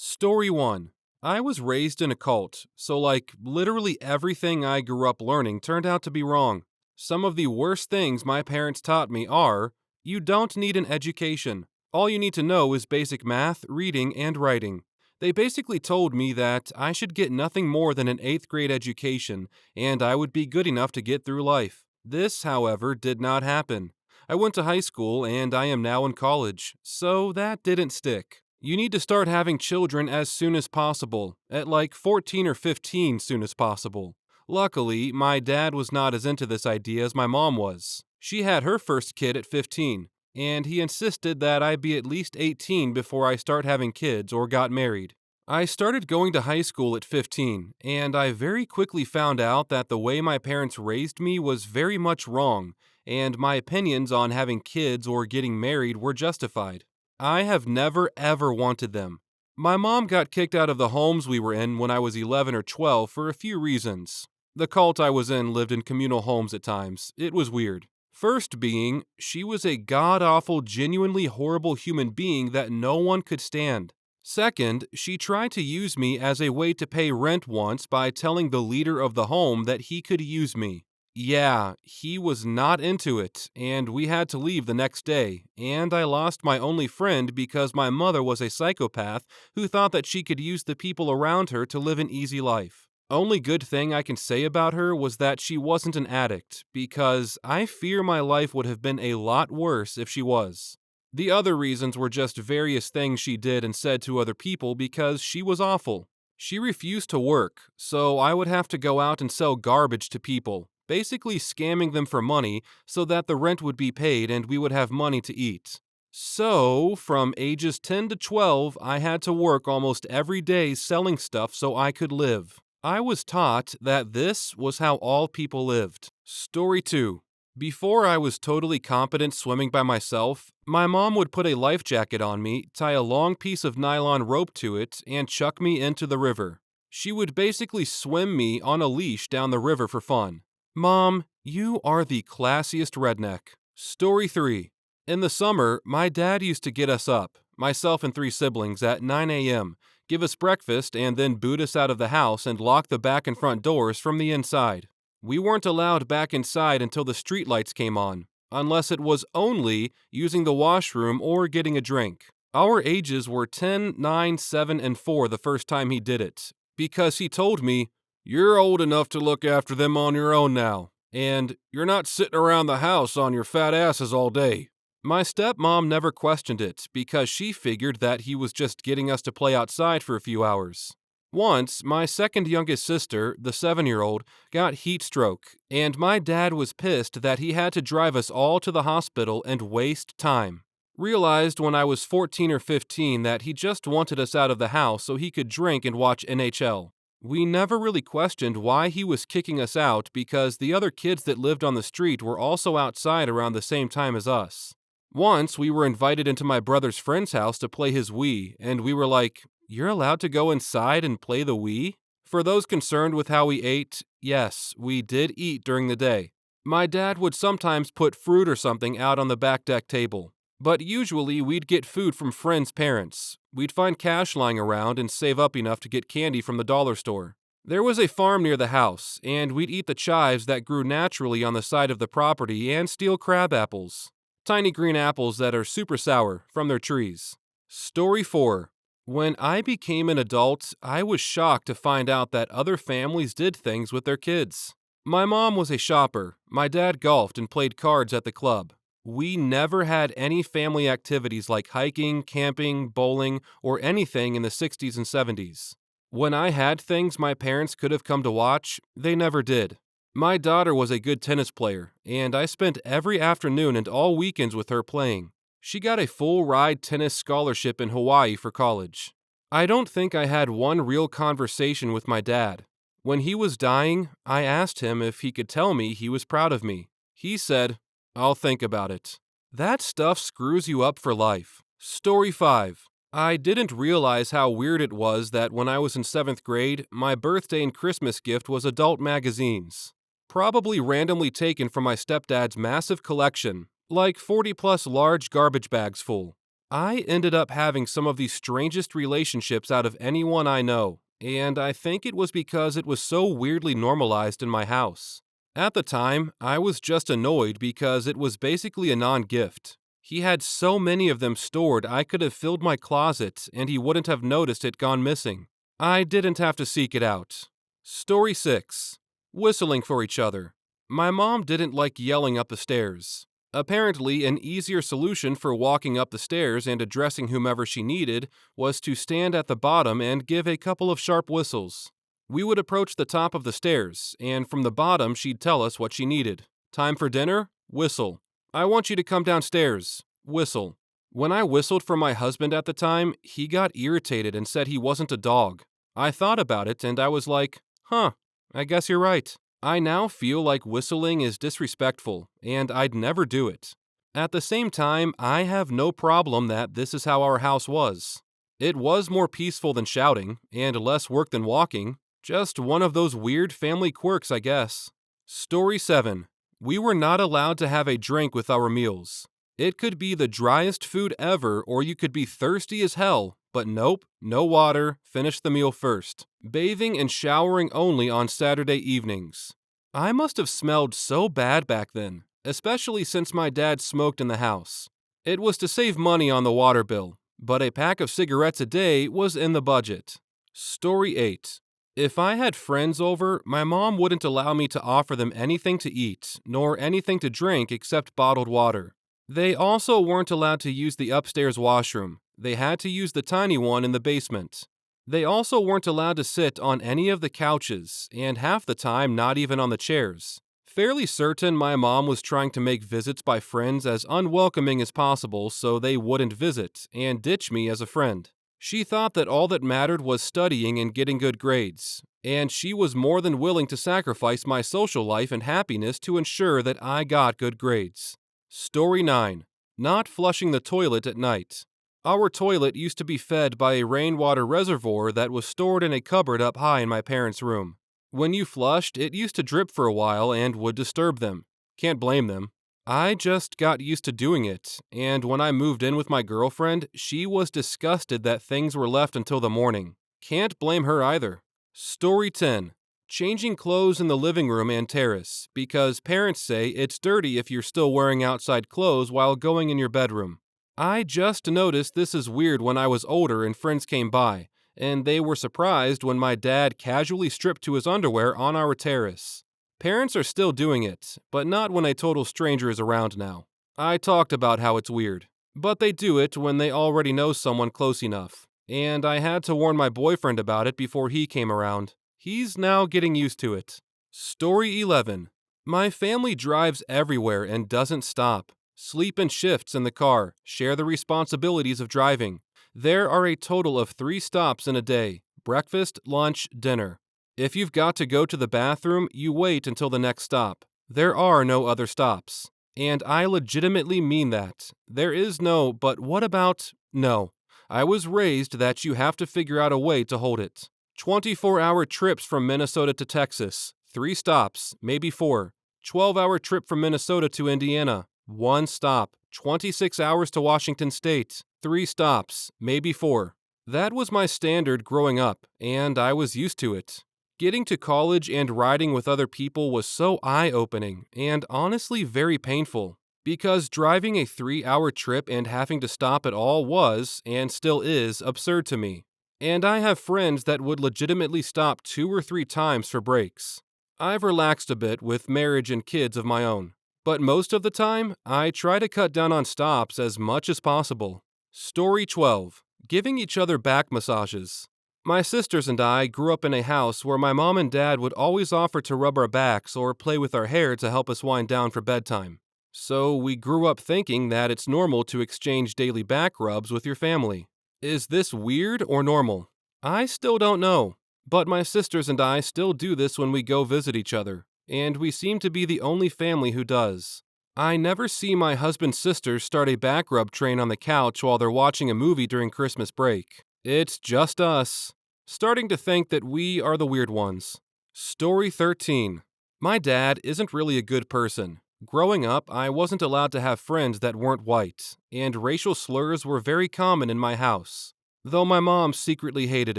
Story 1. I was raised in a cult, so literally everything I grew up learning turned out to be wrong. Some of the worst things my parents taught me are you don't need an education. All you need to know is basic math, reading, and writing. They basically told me that I should get nothing more than an 8th grade education and I would be good enough to get through life. This, however, did not happen. I went to high school and I am now in college, so that didn't stick. You need to start having children as soon as possible, at 14 or 15 soon as possible. Luckily, my dad was not as into this idea as my mom was. She had her first kid at 15, and he insisted that I be at least 18 before I start having kids or got married. I started going to high school at 15, and I very quickly found out that the way my parents raised me was very much wrong, and my opinions on having kids or getting married were justified. I have never ever wanted them. My mom got kicked out of the homes we were in when I was 11 or 12 for a few reasons. The cult I was in lived in communal homes at times. It was weird. First being, she was a god-awful, genuinely horrible human being that no one could stand. Second, she tried to use me as a way to pay rent once by telling the leader of the home that he could use me. Yeah, he was not into it, and we had to leave the next day, and I lost my only friend because my mother was a psychopath who thought that she could use the people around her to live an easy life. Only good thing I can say about her was that she wasn't an addict, because I fear my life would have been a lot worse if she was. The other reasons were just various things she did and said to other people because she was awful. She refused to work, so I would have to go out and sell garbage to people, basically scamming them for money so that the rent would be paid and we would have money to eat. So, from ages 10 to 12, I had to work almost every day selling stuff so I could live. I was taught that this was how all people lived. Story 2. Before I was totally competent swimming by myself, my mom would put a life jacket on me, tie a long piece of nylon rope to it, and chuck me into the river. She would basically swim me on a leash down the river for fun. Mom, you are the classiest redneck. Story 3. In the summer, my dad used to get us up, myself and 3 siblings, at 9 a.m., give us breakfast, and then boot us out of the house and lock the back and front doors from the inside. We weren't allowed back inside until the streetlights came on, unless it was only using the washroom or getting a drink. Our ages were 10, 9, 7, and 4 the first time he did it, because he told me, "You're old enough to look after them on your own now, and you're not sitting around the house on your fat asses all day." My stepmom never questioned it because she figured that he was just getting us to play outside for a few hours. Once, my second youngest sister, the 7-year-old, got heat stroke, and my dad was pissed that he had to drive us all to the hospital and waste time. Realized when I was 14 or 15 that he just wanted us out of the house so he could drink and watch NHL. We never really questioned why he was kicking us out because the other kids that lived on the street were also outside around the same time as us. Once, we were invited into my brother's friend's house to play his Wii, and we were like, "You're allowed to go inside and play the Wii?" For those concerned with how we ate, yes, we did eat during the day. My dad would sometimes put fruit or something out on the back deck table, but usually we'd get food from friends' parents. We'd find cash lying around and save up enough to get candy from the dollar store. There was a farm near the house, and we'd eat the chives that grew naturally on the side of the property and steal crab apples. Tiny green apples that are super sour from their trees. Story 4. When I became an adult, I was shocked to find out that other families did things with their kids. My mom was a shopper. My dad golfed and played cards at the club. We never had any family activities like hiking, camping, bowling, or anything in the 60s and 70s. When I had things my parents could have come to watch, they never did. My daughter was a good tennis player, and I spent every afternoon and all weekends with her playing. She got a full-ride tennis scholarship in Hawaii for college. I don't think I had one real conversation with my dad. When he was dying, I asked him if he could tell me he was proud of me. He said, "I'll think about it." That stuff screws you up for life. Story 5. I didn't realize how weird it was that when I was in 7th grade, my birthday and Christmas gift was adult magazines. Probably randomly taken from my stepdad's massive collection, like 40 plus large garbage bags full. I ended up having some of the strangest relationships out of anyone I know, and I think it was because it was so weirdly normalized in my house. At the time, I was just annoyed because it was basically a non gift. He had so many of them stored I could have filled my closet and he wouldn't have noticed it gone missing. I didn't have to seek it out. Story 6. Whistling for each other. My mom didn't like yelling up the stairs. Apparently, an easier solution for walking up the stairs and addressing whomever she needed was to stand at the bottom and give a couple of sharp whistles. We would approach the top of the stairs, and from the bottom she'd tell us what she needed. Time for dinner? Whistle. I want you to come downstairs. Whistle. When I whistled for my husband at the time, he got irritated and said he wasn't a dog. I thought about it and I was like, I guess you're right. I now feel like whistling is disrespectful, and I'd never do it. At the same time, I have no problem that this is how our house was. It was more peaceful than shouting, and less work than walking. Just one of those weird family quirks, I guess. Story 7. We were not allowed to have a drink with our meals. It could be the driest food ever, or you could be thirsty as hell, but nope, no water, finish the meal first. Bathing and showering only on Saturday evenings. I must have smelled so bad back then, especially since my dad smoked in the house. It was to save money on the water bill, but a pack of cigarettes a day was in the budget. Story 8. If I had friends over, my mom wouldn't allow me to offer them anything to eat, nor anything to drink except bottled water. They also weren't allowed to use the upstairs washroom. They had to use the tiny one in the basement. They also weren't allowed to sit on any of the couches, and half the time not even on the chairs. Fairly certain my mom was trying to make visits by friends as unwelcoming as possible so they wouldn't visit and ditch me as a friend. She thought that all that mattered was studying and getting good grades, and she was more than willing to sacrifice my social life and happiness to ensure that I got good grades. Story 9. Not flushing the toilet at night. Our toilet used to be fed by a rainwater reservoir that was stored in a cupboard up high in my parents' room. When you flushed, it used to drip for a while and would disturb them. Can't blame them. I just got used to doing it, and when I moved in with my girlfriend, she was disgusted that things were left until the morning. Can't blame her either. Story 10. Changing clothes in the living room and terrace, because parents say it's dirty if you're still wearing outside clothes while going in your bedroom. I just noticed this is weird when I was older and friends came by, and they were surprised when my dad casually stripped to his underwear on our terrace. Parents are still doing it, but not when a total stranger is around now. I talked about how it's weird, but they do it when they already know someone close enough, and I had to warn my boyfriend about it before he came around. He's now getting used to it. Story 11. My family drives everywhere and doesn't stop. Sleep in shifts in the car, share the responsibilities of driving. There are a total of 3 stops in a day: breakfast, lunch, dinner. If you've got to go to the bathroom, you wait until the next stop. There are no other stops. And I legitimately mean that. There is no, but what about, no. I was raised that you have to figure out a way to hold it. 24-hour trips from Minnesota to Texas, 3 stops, maybe 4. 12-hour trip from Minnesota to Indiana, 1 stop. 26 hours to Washington State, 3 stops, maybe 4. That was my standard growing up, and I was used to it. Getting to college and riding with other people was so eye-opening and honestly very painful, because driving a 3-hour trip and having to stop at all was, and still is, absurd to me. And I have friends that would legitimately stop 2 or 3 times for breaks. I've relaxed a bit with marriage and kids of my own, but most of the time, I try to cut down on stops as much as possible. Story 12. Giving each other back massages. My sisters and I grew up in a house where my mom and dad would always offer to rub our backs or play with our hair to help us wind down for bedtime. So we grew up thinking that it's normal to exchange daily back rubs with your family. Is this weird or normal? I still don't know, but my sisters and I still do this when we go visit each other, and we seem to be the only family who does. I never see my husband's sisters start a back rub train on the couch while they're watching a movie during Christmas break. It's just us. Starting to think that we are the weird ones. Story 13. My dad isn't really a good person. Growing up, I wasn't allowed to have friends that weren't white, and racial slurs were very common in my house, though my mom secretly hated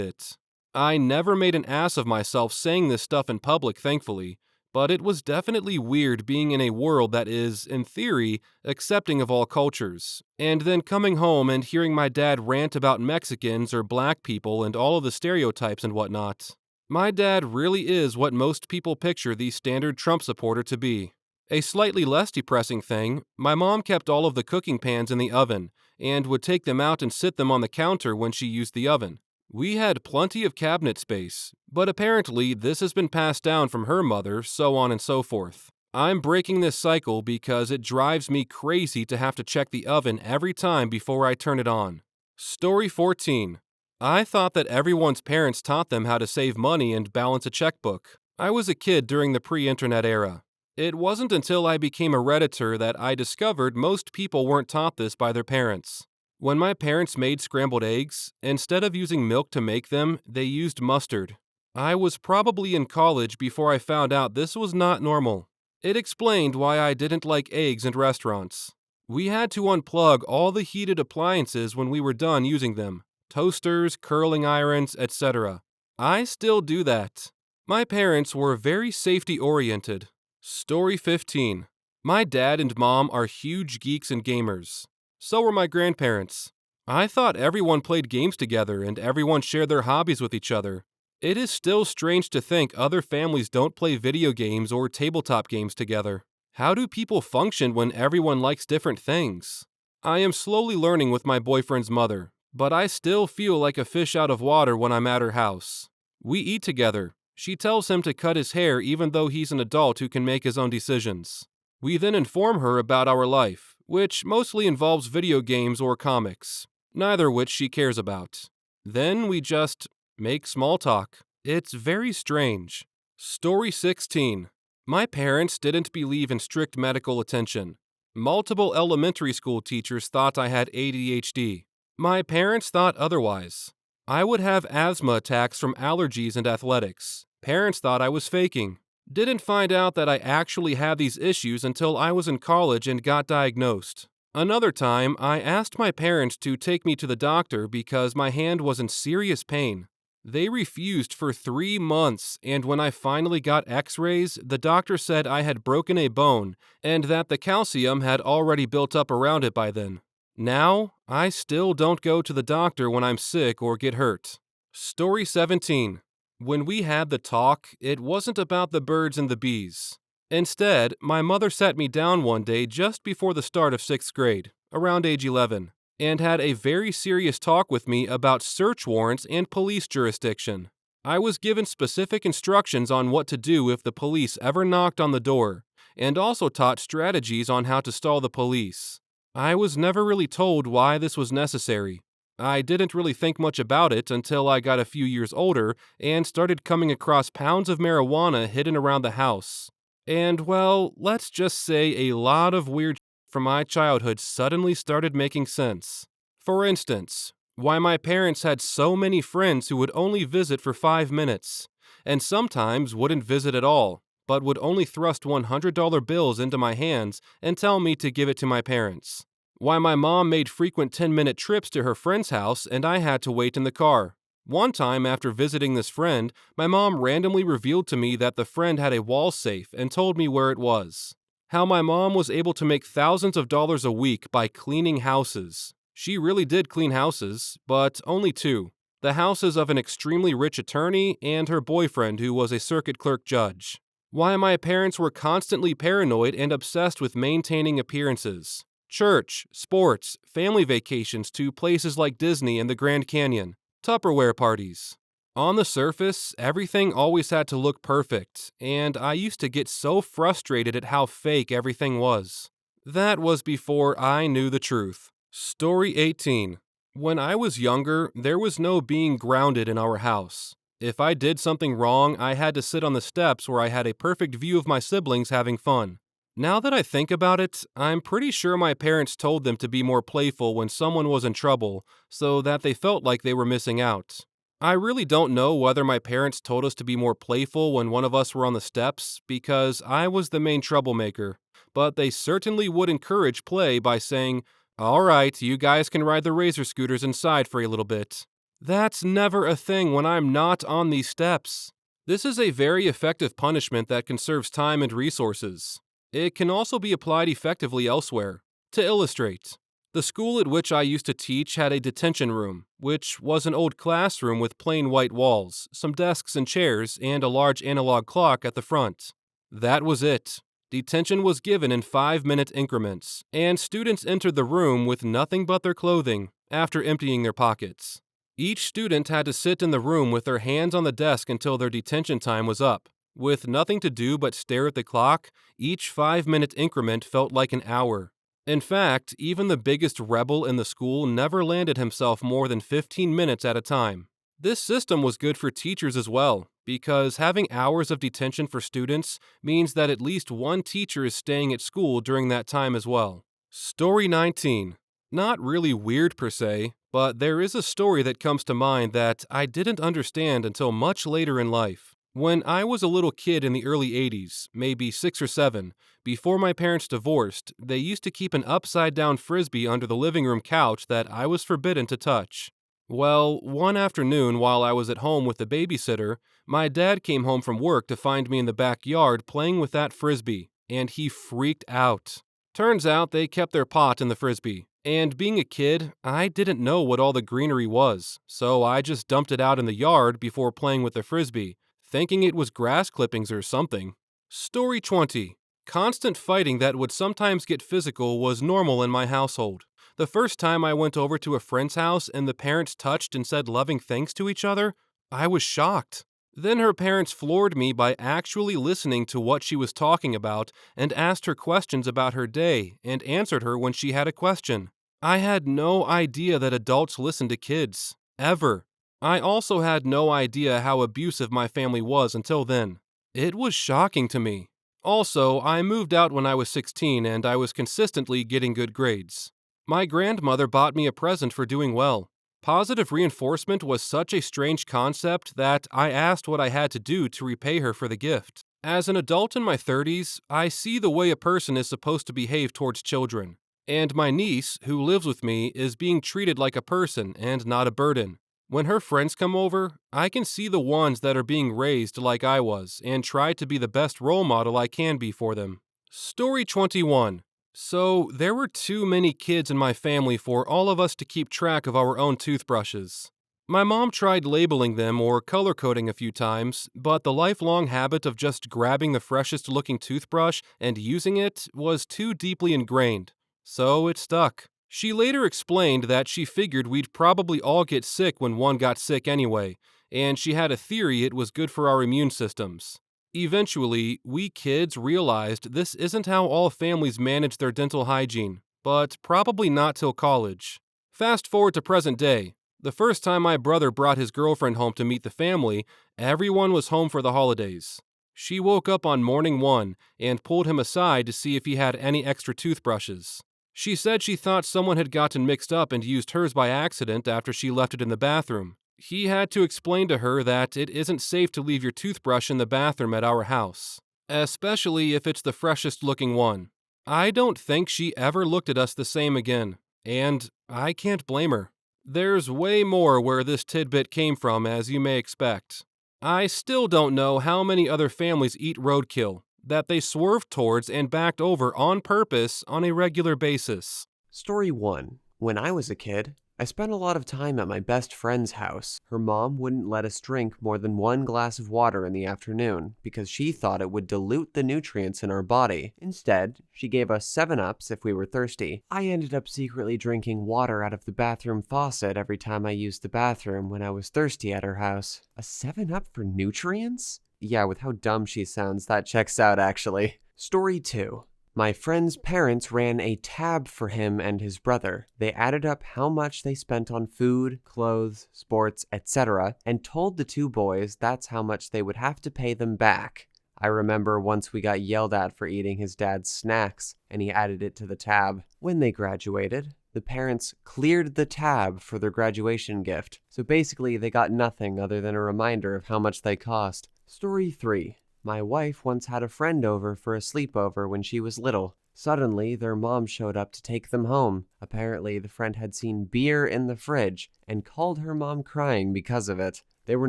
it. I never made an ass of myself saying this stuff in public, thankfully, but it was definitely weird being in a world that is, in theory, accepting of all cultures, and then coming home and hearing my dad rant about Mexicans or black people and all of the stereotypes and whatnot. My dad really is what most people picture the standard Trump supporter to be. A slightly less depressing thing, my mom kept all of the cooking pans in the oven and would take them out and sit them on the counter when she used the oven. We had plenty of cabinet space, but apparently this has been passed down from her mother, so on and so forth. I'm breaking this cycle because it drives me crazy to have to check the oven every time before I turn it on. Story 14. I thought that everyone's parents taught them how to save money and balance a checkbook. I was a kid during the pre-internet era. It wasn't until I became a Redditor that I discovered most people weren't taught this by their parents. When my parents made scrambled eggs, instead of using milk to make them, they used mustard. I was probably in college before I found out this was not normal. It explained why I didn't like eggs in restaurants. We had to unplug all the heated appliances when we were done using them: toasters, curling irons, etc. I still do that. My parents were very safety oriented. Story 15. My dad and mom are huge geeks and gamers. So were my grandparents. I thought everyone played games together and everyone shared their hobbies with each other. It is still strange to think other families don't play video games or tabletop games together. How do people function when everyone likes different things? I am slowly learning with my boyfriend's mother, but I still feel like a fish out of water when I'm at her house. We eat together. She tells him to cut his hair even though he's an adult who can make his own decisions. We then inform her about our life, which mostly involves video games or comics, neither which she cares about. Then we just make small talk. It's very strange. Story 16. My parents didn't believe in strict medical attention. Multiple elementary school teachers thought I had ADHD. My parents thought otherwise. I would have asthma attacks from allergies and athletics. Parents thought I was faking. Didn't find out that I actually had these issues until I was in college and got diagnosed. Another time, I asked my parents to take me to the doctor because my hand was in serious pain. They refused for 3 months, and when I finally got x-rays, the doctor said I had broken a bone and that the calcium had already built up around it by then. Now, I still don't go to the doctor when I'm sick or get hurt. Story 17. When we had the talk, it wasn't about the birds and the bees. Instead, my mother sat me down one day just before the start of 6th grade, around age 11, and had a very serious talk with me about search warrants and police jurisdiction. I was given specific instructions on what to do if the police ever knocked on the door, and also taught strategies on how to stall the police. I was never really told why this was necessary. I didn't really think much about it until I got a few years older and started coming across pounds of marijuana hidden around the house. And well, let's just say a lot of weird from my childhood suddenly started making sense. For instance, why my parents had so many friends who would only visit for 5 minutes, and sometimes wouldn't visit at all, but would only thrust $100 bills into my hands and tell me to give it to my parents. Why my mom made frequent 10-minute trips to her friend's house and I had to wait in the car. One time after visiting this friend, my mom randomly revealed to me that the friend had a wall safe and told me where it was. How my mom was able to make thousands of dollars a week by cleaning houses. She really did clean houses, but only 2. The houses of an extremely rich attorney and her boyfriend who was a circuit clerk judge. Why my parents were constantly paranoid and obsessed with maintaining appearances. Church, sports, family vacations to places like Disney and the Grand Canyon, Tupperware parties. On the surface, everything always had to look perfect, and I used to get so frustrated at how fake everything was. That was before I knew the truth. Story 18. When I was younger, there was no being grounded in our house. If I did something wrong, I had to sit on the steps where I had a perfect view of my siblings having fun. Now that I think about it, I'm pretty sure my parents told them to be more playful when someone was in trouble, so that they felt like they were missing out. I really don't know whether my parents told us to be more playful when one of us were on the steps, because I was the main troublemaker. but they certainly would encourage play by saying, "All right, you guys can ride the razor scooters inside for a little bit." That's never a thing when I'm not on these steps. This is a very effective punishment that conserves time and resources. It can also be applied effectively elsewhere. To illustrate, the school at which I used to teach had a detention room, which was an old classroom with plain white walls, some desks and chairs, and a large analog clock at the front. That was it. Detention was given in 5-minute increments, and students entered the room with nothing but their clothing, after emptying their pockets. Each student had to sit in the room with their hands on the desk until their detention time was up. With nothing to do but stare at the clock, each 5-minute increment felt like an hour. In fact, even the biggest rebel in the school never landed himself more than 15 minutes at a time. This system was good for teachers as well, because having hours of detention for students means that at least one teacher is staying at school during that time as well. Story 19. Not really weird per se, but there is a story that comes to mind that I didn't understand until much later in life. When I was a little kid in the early 80s, maybe 6 or 7, before my parents divorced, they used to keep an upside-down frisbee under the living room couch that I was forbidden to touch. Well, one afternoon while I was at home with the babysitter, my dad came home from work to find me in the backyard playing with that frisbee, and he freaked out. Turns out they kept their pot in the frisbee, and being a kid, I didn't know what all the greenery was, so I just dumped it out in the yard before playing with the frisbee, thinking it was grass clippings or something. Story 20. Constant fighting that would sometimes get physical was normal in my household. The first time I went over to a friend's house and the parents touched and said loving things to each other, I was shocked. Then her parents floored me by actually listening to what she was talking about and asked her questions about her day and answered her when she had a question. I had no idea that adults listen to kids. Ever. I also had no idea how abusive my family was until then. It was shocking to me. Also, I moved out when I was 16 and I was consistently getting good grades. My grandmother bought me a present for doing well. Positive reinforcement was such a strange concept that I asked what I had to do to repay her for the gift. As an adult in my 30s, I see the way a person is supposed to behave towards children. And my niece, who lives with me, is being treated like a person and not a burden. When her friends come over, I can see the ones that are being raised like I was and try to be the best role model I can be for them. Story 21. So, there were too many kids in my family for all of us to keep track of our own toothbrushes. My mom tried labeling them or color coding a few times, but the lifelong habit of just grabbing the freshest looking toothbrush and using it was too deeply ingrained. So it stuck. She later explained that she figured we'd probably all get sick when one got sick anyway, and she had a theory it was good for our immune systems. Eventually, we kids realized this isn't how all families manage their dental hygiene, but probably not till college. Fast forward to present day. The first time my brother brought his girlfriend home to meet the family, everyone was home for the holidays. She woke up on morning one and pulled him aside to see if he had any extra toothbrushes. She said she thought someone had gotten mixed up and used hers by accident after she left it in the bathroom. He had to explain to her that it isn't safe to leave your toothbrush in the bathroom at our house, especially if it's the freshest looking one. I don't think she ever looked at us the same again, and I can't blame her. There's way more where this tidbit came from, as you may expect. I still don't know how many other families eat roadkill that they swerved towards and backed over on purpose on a regular basis. Story 1. When I was a kid, I spent a lot of time at my best friend's house. Her mom wouldn't let us drink more than 1 glass of water in the afternoon because she thought it would dilute the nutrients in our body. Instead, she gave us 7-Ups if we were thirsty. I ended up secretly drinking water out of the bathroom faucet every time I used the bathroom when I was thirsty at her house. A 7-Up for nutrients? Yeah, with how dumb she sounds, that checks out actually. Story 2. My friend's parents ran a tab for him and his brother. They added up how much they spent on food, clothes, sports, etc., and told the 2 boys that's how much they would have to pay them back. I remember once we got yelled at for eating his dad's snacks, and he added it to the tab. When they graduated, the parents cleared the tab for their graduation gift, so basically they got nothing other than a reminder of how much they cost. Story 3. My wife once had a friend over for a sleepover when she was little. Suddenly, their mom showed up to take them home. Apparently, the friend had seen beer in the fridge and called her mom crying because of it. They were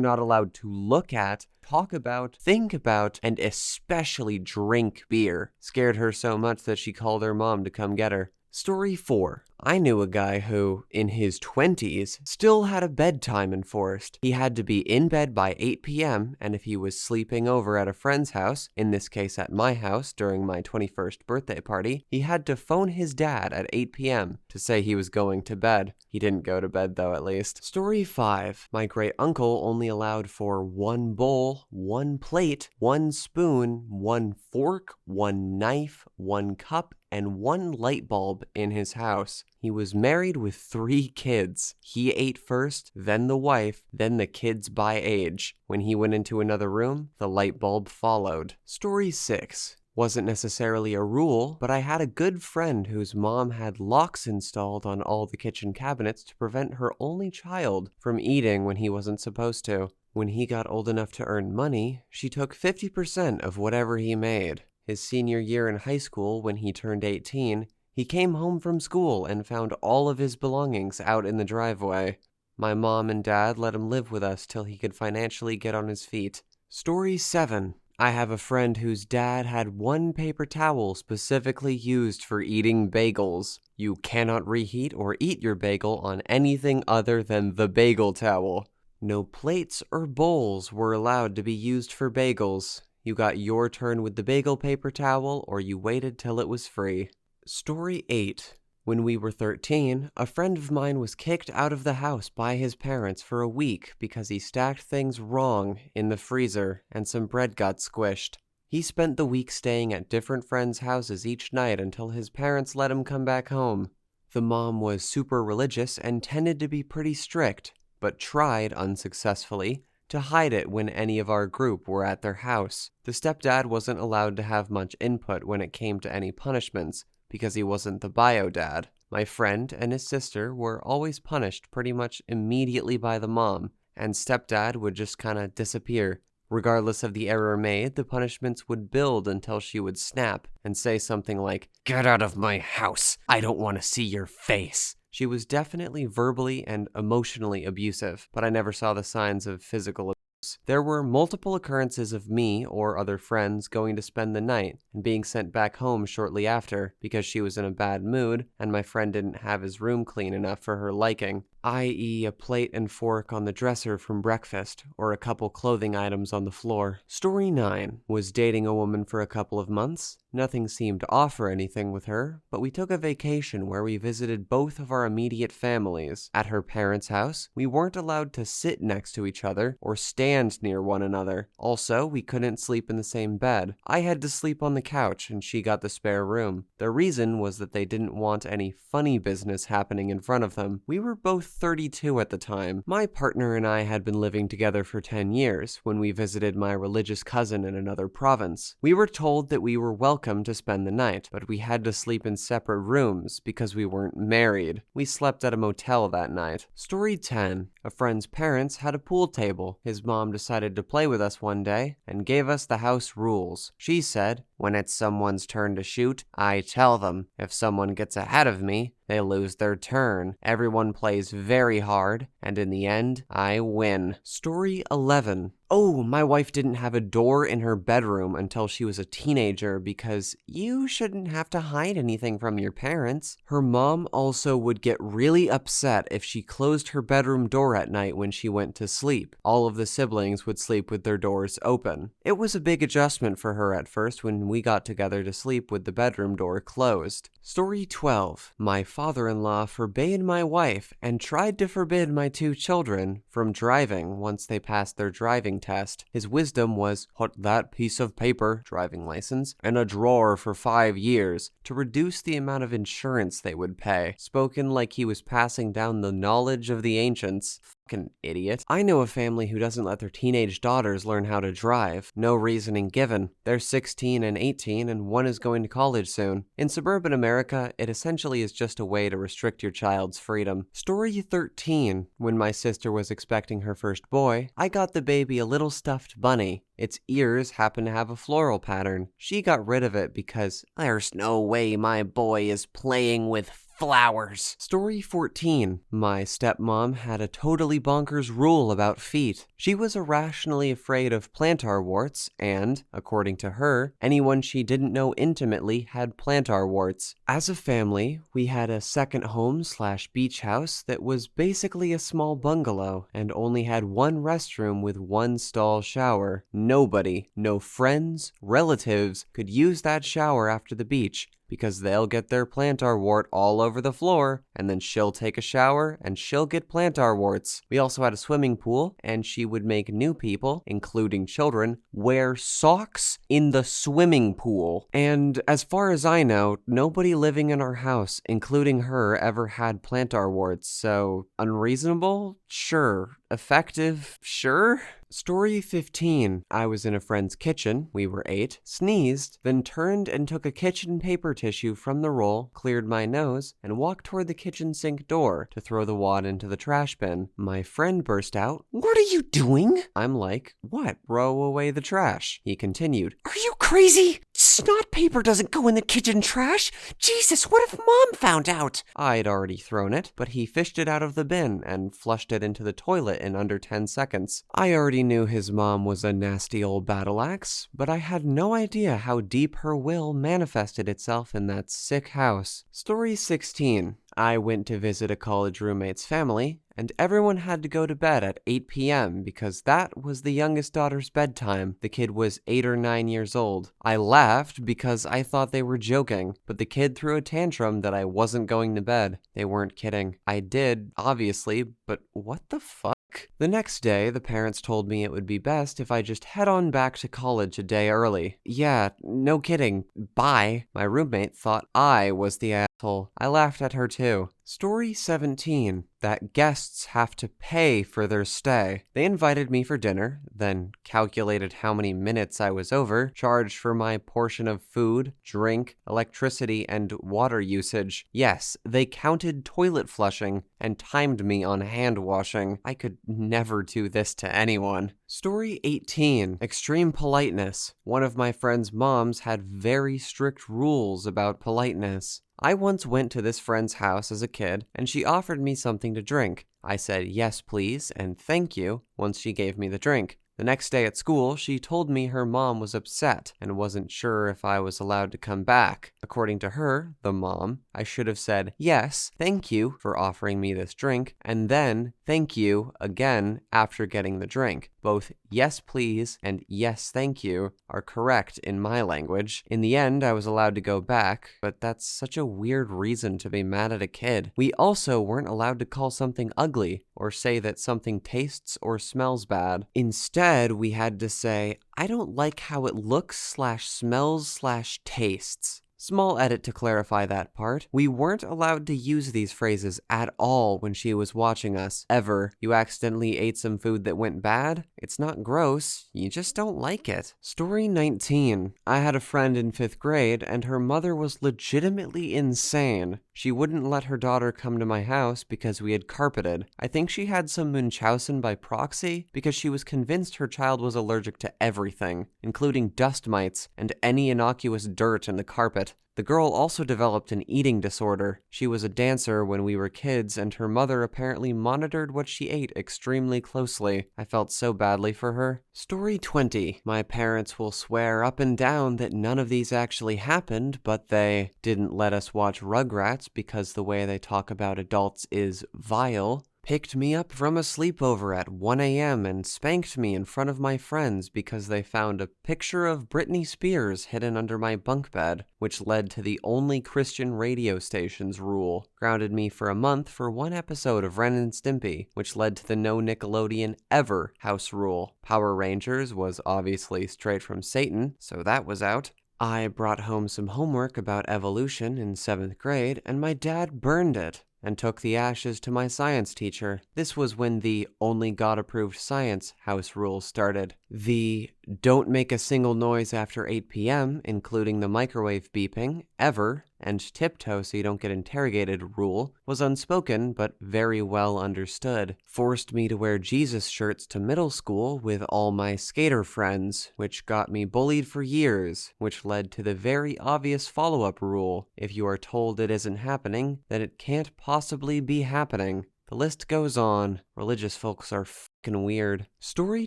not allowed to look at, talk about, think about, and especially drink beer. Scared her so much that she called her mom to come get her. Story 4. I knew a guy who, in his 20s, still had a bedtime enforced. He had to be in bed by 8 p.m., and if he was sleeping over at a friend's house, in this case at my house during my 21st birthday party, he had to phone his dad at 8 p.m. to say he was going to bed. He didn't go to bed though, at least. Story 5. My great uncle only allowed for 1 bowl, 1 plate, 1 spoon, 1 fork, 1 knife, 1 cup, and 1 light bulb in his house. He was married with 3 kids. He ate first, then the wife, then the kids by age. When he went into another room, the light bulb followed. Story 6. Wasn't necessarily a rule, but I had a good friend whose mom had locks installed on all the kitchen cabinets to prevent her only child from eating when he wasn't supposed to. When he got old enough to earn money, she took 50% of whatever he made. His senior year in high school, when he turned 18, he came home from school and found all of his belongings out in the driveway. My mom and dad let him live with us till he could financially get on his feet. Story 7. I have a friend whose dad had 1 paper towel specifically used for eating bagels. You cannot reheat or eat your bagel on anything other than the bagel towel. No plates or bowls were allowed to be used for bagels. You got your turn with the bagel paper towel, or you waited till it was free. Story 8. When we were 13, a friend of mine was kicked out of the house by his parents for a week because he stacked things wrong in the freezer and some bread got squished. He spent the week staying at different friends' houses each night until his parents let him come back home. The mom was super religious and tended to be pretty strict, but tried, unsuccessfully, to hide it when any of our group were at their house. The stepdad wasn't allowed to have much input when it came to any punishments, because he wasn't the bio dad. My friend and his sister were always punished pretty much immediately by the mom, and stepdad would just kinda disappear. Regardless of the error made, the punishments would build until she would snap and say something like, "Get out of my house! I don't want to see your face!" She was definitely verbally and emotionally abusive, but I never saw the signs of physical abuse. There were multiple occurrences of me or other friends going to spend the night and being sent back home shortly after because she was in a bad mood and my friend didn't have his room clean enough for her liking, i.e. a plate and fork on the dresser from breakfast or a couple clothing items on the floor. Story 9. Was dating a woman for a couple of months. Nothing seemed off or anything with her, but we took a vacation where we visited both of our immediate families. At her parents' house, we weren't allowed to sit next to each other or stand near one another. Also, we couldn't sleep in the same bed. I had to sleep on the couch and she got the spare room. The reason was that they didn't want any funny business happening in front of them. We were both 32 at the time. My partner and I had been living together for 10 years when we visited my religious cousin in another province. We were told that we were welcome to spend the night, but we had to sleep in separate rooms because we weren't married. We slept at a motel that night. Story 10. A friend's parents had a pool table. His mom decided to play with us one day and gave us the house rules. She said, "When it's someone's turn to shoot, I tell them. If someone gets ahead of me, they lose their turn. Everyone plays very hard, and in the end, I win." Story 11. Oh, my wife didn't have a door in her bedroom until she was a teenager because you shouldn't have to hide anything from your parents. Her mom also would get really upset if she closed her bedroom door at night when she went to sleep. All of the siblings would sleep with their doors open. It was a big adjustment for her at first when we got together to sleep with the bedroom door closed. Story 12. My father-in-law forbade my wife and tried to forbid my 2 children from driving once they passed their driving test. His wisdom was, put that piece of paper, driving license, in a drawer for 5 years to reduce the amount of insurance they would pay. Spoken like he was passing down the knowledge of the ancients. Fucking idiot. I know a family who doesn't let their teenage daughters learn how to drive. No reasoning given. They're 16 and 18, and one is going to college soon. In suburban America, it essentially is just a way to restrict your child's freedom. Story 13. When my sister was expecting her first boy, I got the baby a little stuffed bunny. Its ears happened to have a floral pattern. She got rid of it because there's no way my boy is playing with flowers. Story 14. My stepmom had a totally bonkers rule about feet. She was irrationally afraid of plantar warts, and, according to her, anyone she didn't know intimately had plantar warts. As a family, we had a second home/beach house that was basically a small bungalow and only had one restroom with one stall shower. Nobody, no friends, relatives, could use that shower after the beach, because they'll get their plantar wart all over the floor, and then she'll take a shower, and she'll get plantar warts. We also had a swimming pool, and she would make new people, including children, wear socks in the swimming pool. And as far as I know, nobody living in our house, including her, ever had plantar warts, so unreasonable? Sure. Effective? Sure. Story 15. I was in a friend's kitchen, we were 8, sneezed, then turned and took a kitchen paper tissue from the roll, cleared my nose, and walked toward the kitchen sink door to throw the wad into the trash bin. My friend burst out, "What are you doing?" I'm like, "What? Throw away the trash." He continued, "Are you crazy? Snot paper doesn't go in the kitchen trash. Jesus, what if Mom found out?" I'd already thrown it, but he fished it out of the bin and flushed it into the toilet in under 10 seconds. I already knew his mom was a nasty old battle axe, but I had no idea how deep her will manifested itself in that sick house. Story 16. I went to visit a college roommate's family, and everyone had to go to bed at 8 p.m. because that was the youngest daughter's bedtime. The kid was 8 or 9 years old. I laughed because I thought they were joking, but the kid threw a tantrum that I wasn't going to bed. They weren't kidding. I did, obviously, but what the fuck? The next day, the parents told me it would be best if I just head on back to college a day early. Yeah, no kidding. Bye. My roommate thought I was the asshole. I laughed at her too. Story 17. That guests have to pay for their stay. They invited me for dinner, then calculated how many minutes I was over, charged for my portion of food, drink, electricity, and water usage. Yes, they counted toilet flushing and timed me on hand washing. I could never do this to anyone. Story 18. Extreme politeness. One of my friend's moms had very strict rules about politeness. I once went to this friend's house as a kid, and she offered me something to drink. I said yes please and thank you once she gave me the drink. The next day at school, she told me her mom was upset and wasn't sure if I was allowed to come back. According to her, the mom, I should have said yes, thank you for offering me this drink, and then thank you again after getting the drink. Both yes please and yes thank you are correct in my language. In the end, I was allowed to go back, but that's such a weird reason to be mad at a kid. We also weren't allowed to call something ugly or say that something tastes or smells bad. Instead, we had to say, "I don't like how it looks/smells/tastes." Small edit to clarify that part. We weren't allowed to use these phrases at all when she was watching us, ever. You accidentally ate some food that went bad? It's not gross, you just don't like it. Story 19. I had a friend in 5th grade, and her mother was legitimately insane. She wouldn't let her daughter come to my house because we had carpeted. I think she had some Munchausen by proxy, because she was convinced her child was allergic to everything, including dust mites and any innocuous dirt in the carpet. The girl also developed an eating disorder. She was a dancer when we were kids, and her mother apparently monitored what she ate extremely closely. I felt so badly for her. Story 20. My parents will swear up and down that none of these actually happened, but they didn't let us watch Rugrats because the way they talk about adults is vile. Picked me up from a sleepover at 1 a.m. and spanked me in front of my friends because they found a picture of Britney Spears hidden under my bunk bed, which led to the only Christian radio stations rule. Grounded me for a month for one episode of Ren and Stimpy, which led to the no Nickelodeon ever house rule. Power Rangers was obviously straight from Satan, so that was out. I brought home some homework about evolution in 7th grade, and my dad burned it. and took the ashes to my science teacher. This was when the only God-approved science house rules started. The don't make a single noise after 8 p.m., including the microwave beeping, ever, and tiptoe so you don't get interrogated rule was unspoken but very well understood. Forced me to wear Jesus shirts to middle school with all my skater friends, which got me bullied for years, which led to the very obvious follow-up rule. If you are told it isn't happening, then it can't possibly be happening. The list goes on. Religious folks are fucking weird. Story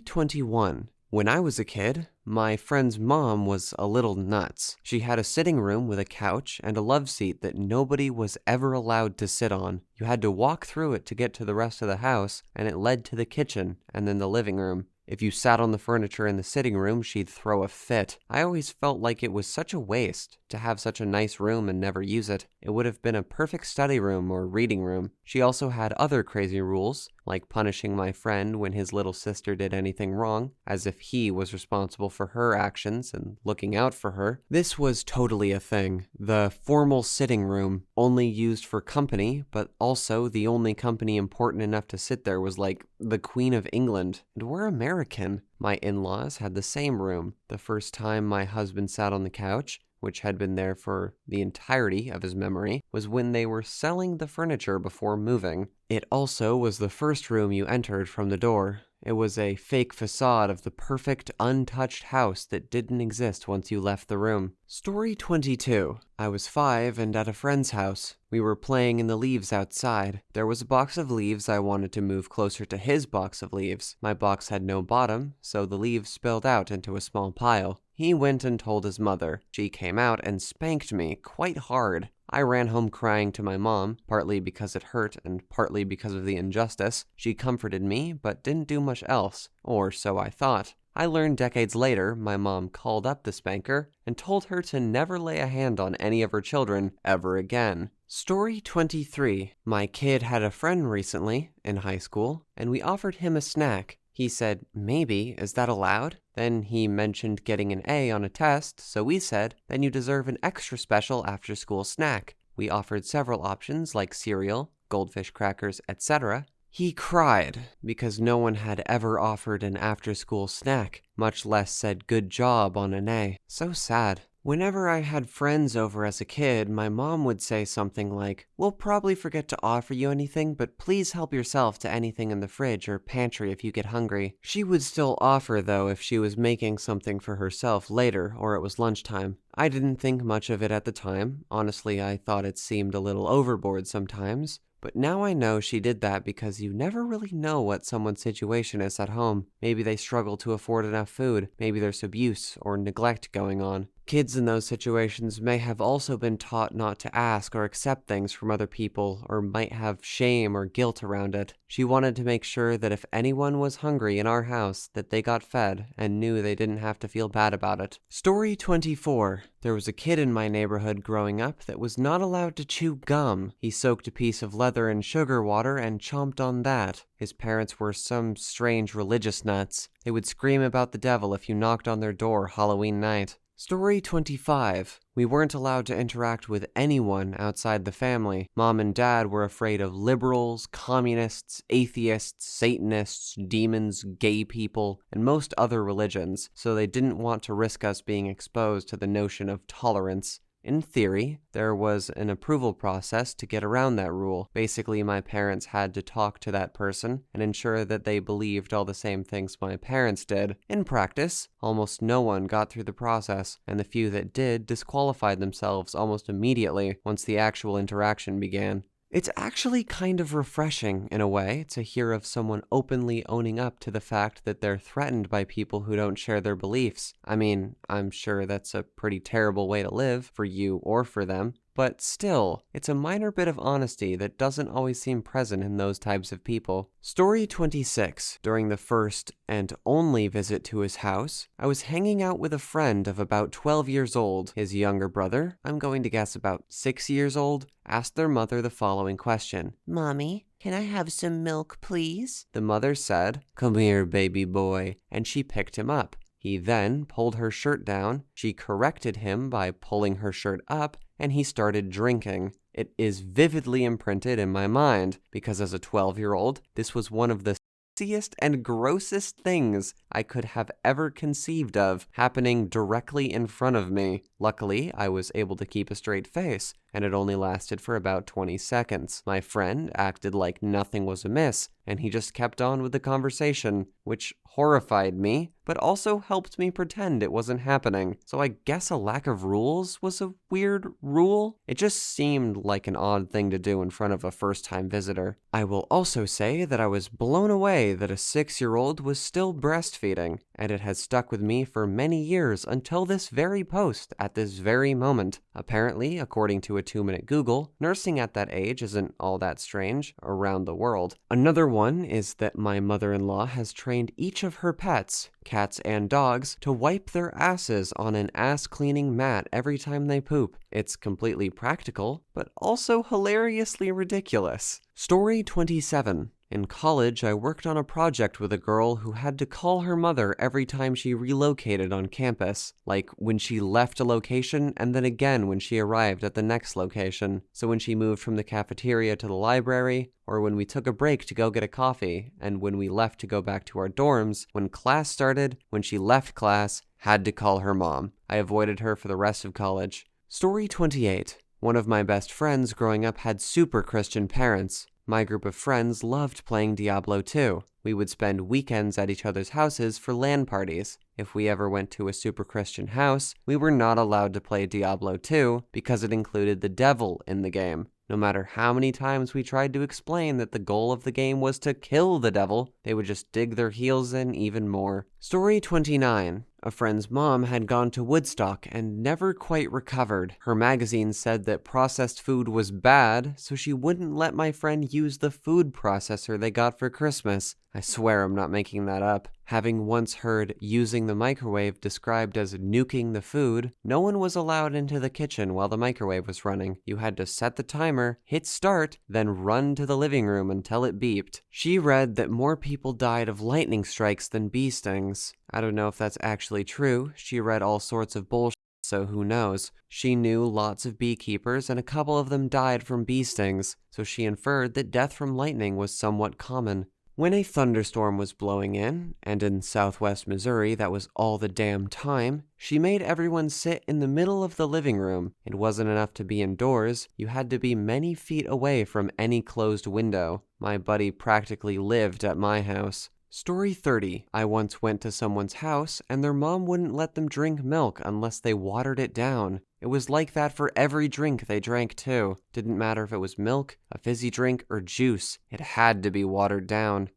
21. When I was a kid, my friend's mom was a little nuts. She had a sitting room with a couch and a love seat that nobody was ever allowed to sit on. You had to walk through it to get to the rest of the house, and it led to the kitchen and then the living room. If you sat on the furniture in the sitting room, she'd throw a fit. I always felt like it was such a waste to have such a nice room and never use it. It would have been a perfect study room or reading room. She also had other crazy rules, like punishing my friend when his little sister did anything wrong, as if he was responsible for her actions and looking out for her. This was totally a thing. The formal sitting room, only used for company, but also the only company important enough to sit there was like the Queen of England. And we're American. My in-laws had the same room. The first time my husband sat on the couch, which had been there for the entirety of his memory, was when they were selling the furniture before moving. It also was the first room you entered from the door. It was a fake facade of the perfect, untouched house that didn't exist once you left the room. Story 22. I was 5 and at a friend's house. We were playing in the leaves outside. There was a box of leaves I wanted to move closer to his box of leaves. My box had no bottom, so the leaves spilled out into a small pile. He went and told his mother. She came out and spanked me quite hard. I ran home crying to my mom, partly because it hurt and partly because of the injustice. She comforted me, but didn't do much else, or so I thought. I learned decades later my mom called up the spanker and told her to never lay a hand on any of her children ever again. Story 23. My kid had a friend recently, in high school, and we offered him a snack. He said, "Maybe, is that allowed?" Then he mentioned getting an A on a test, so we said, "Then you deserve an extra special after-school snack." We offered several options like cereal, goldfish crackers, etc. He cried because no one had ever offered an after-school snack, much less said good job on an A. So sad. Whenever I had friends over as a kid, my mom would say something like, "We'll probably forget to offer you anything, but please help yourself to anything in the fridge or pantry if you get hungry." She would still offer, though, if she was making something for herself later or it was lunchtime. I didn't think much of it at the time. Honestly, I thought it seemed a little overboard sometimes. But now I know she did that because you never really know what someone's situation is at home. Maybe they struggle to afford enough food. Maybe there's abuse or neglect going on. Kids in those situations may have also been taught not to ask or accept things from other people, or might have shame or guilt around it. She wanted to make sure that if anyone was hungry in our house, that they got fed and knew they didn't have to feel bad about it. Story 24. There was a kid in my neighborhood growing up that was not allowed to chew gum. He soaked a piece of leather in sugar water and chomped on that. His parents were some strange religious nuts. They would scream about the devil if you knocked on their door Halloween night. Story 25. We weren't allowed to interact with anyone outside the family. Mom and Dad were afraid of liberals, communists, atheists, Satanists, demons, gay people, and most other religions, so they didn't want to risk us being exposed to the notion of tolerance. In theory, there was an approval process to get around that rule. Basically, my parents had to talk to that person and ensure that they believed all the same things my parents did. In practice, almost no one got through the process, and the few that did disqualified themselves almost immediately once the actual interaction began. It's actually kind of refreshing, in a way, to hear of someone openly owning up to the fact that they're threatened by people who don't share their beliefs. I mean, I'm sure that's a pretty terrible way to live, for you or for them. But still, it's a minor bit of honesty that doesn't always seem present in those types of people. Story 26. During the first and only visit to his house, I was hanging out with a friend of about 12 years old. His younger brother, I'm going to guess about 6 years old, asked their mother the following question. "Mommy, can I have some milk, please?" The mother said, "Come here, baby boy," and she picked him up. He then pulled her shirt down. She corrected him by pulling her shirt up, and he started drinking. It is vividly imprinted in my mind, because as a 12-year-old, this was one of the sexiest and grossest things I could have ever conceived of happening directly in front of me. Luckily, I was able to keep a straight face, and it only lasted for about 20 seconds. My friend acted like nothing was amiss, and he just kept on with the conversation, which horrified me, but also helped me pretend it wasn't happening. So I guess a lack of rules was a weird rule? It just seemed like an odd thing to do in front of a first-time visitor. I will also say that I was blown away that a 6-year-old was still breastfeeding, and it has stuck with me for many years until this very post at this very moment. Apparently, according to a 2-minute Google, nursing at that age isn't all that strange around the world. Another one is that my mother-in-law has trained each of her pets, cats and dogs, to wipe their asses on an ass-cleaning mat every time they poop. It's completely practical, but also hilariously ridiculous. Story 27. In college, I worked on a project with a girl who had to call her mother every time she relocated on campus, like when she left a location and then again when she arrived at the next location. So when she moved from the cafeteria to the library, or when we took a break to go get a coffee, and when we left to go back to our dorms, when class started, when she left class, had to call her mom. I avoided her for the rest of college. Story 28. One of my best friends growing up had super Christian parents. My group of friends loved playing Diablo 2. We would spend weekends at each other's houses for LAN parties. If we ever went to a super Christian house, we were not allowed to play Diablo 2 because it included the devil in the game. No matter how many times we tried to explain that the goal of the game was to kill the devil, they would just dig their heels in even more. Story 29. A friend's mom had gone to Woodstock and never quite recovered. Her magazine said that processed food was bad, so she wouldn't let my friend use the food processor they got for Christmas. I swear I'm not making that up. Having once heard using the microwave described as nuking the food, no one was allowed into the kitchen while the microwave was running. You had to set the timer, hit start, then run to the living room until it beeped. She read that more people died of lightning strikes than bee stings. I don't know if that's actually true. She read all sorts of bullshit, so who knows. She knew lots of beekeepers, and a couple of them died from bee stings, so she inferred that death from lightning was somewhat common. When a thunderstorm was blowing in, and in southwest Missouri that was all the damn time, she made everyone sit in the middle of the living room. It wasn't enough to be indoors, you had to be many feet away from any closed window. My buddy practically lived at my house. Story 30. I once went to someone's house, and their mom wouldn't let them drink milk unless they watered it down. It was like that for every drink they drank too. Didn't matter if it was milk, a fizzy drink, or juice. It had to be watered down.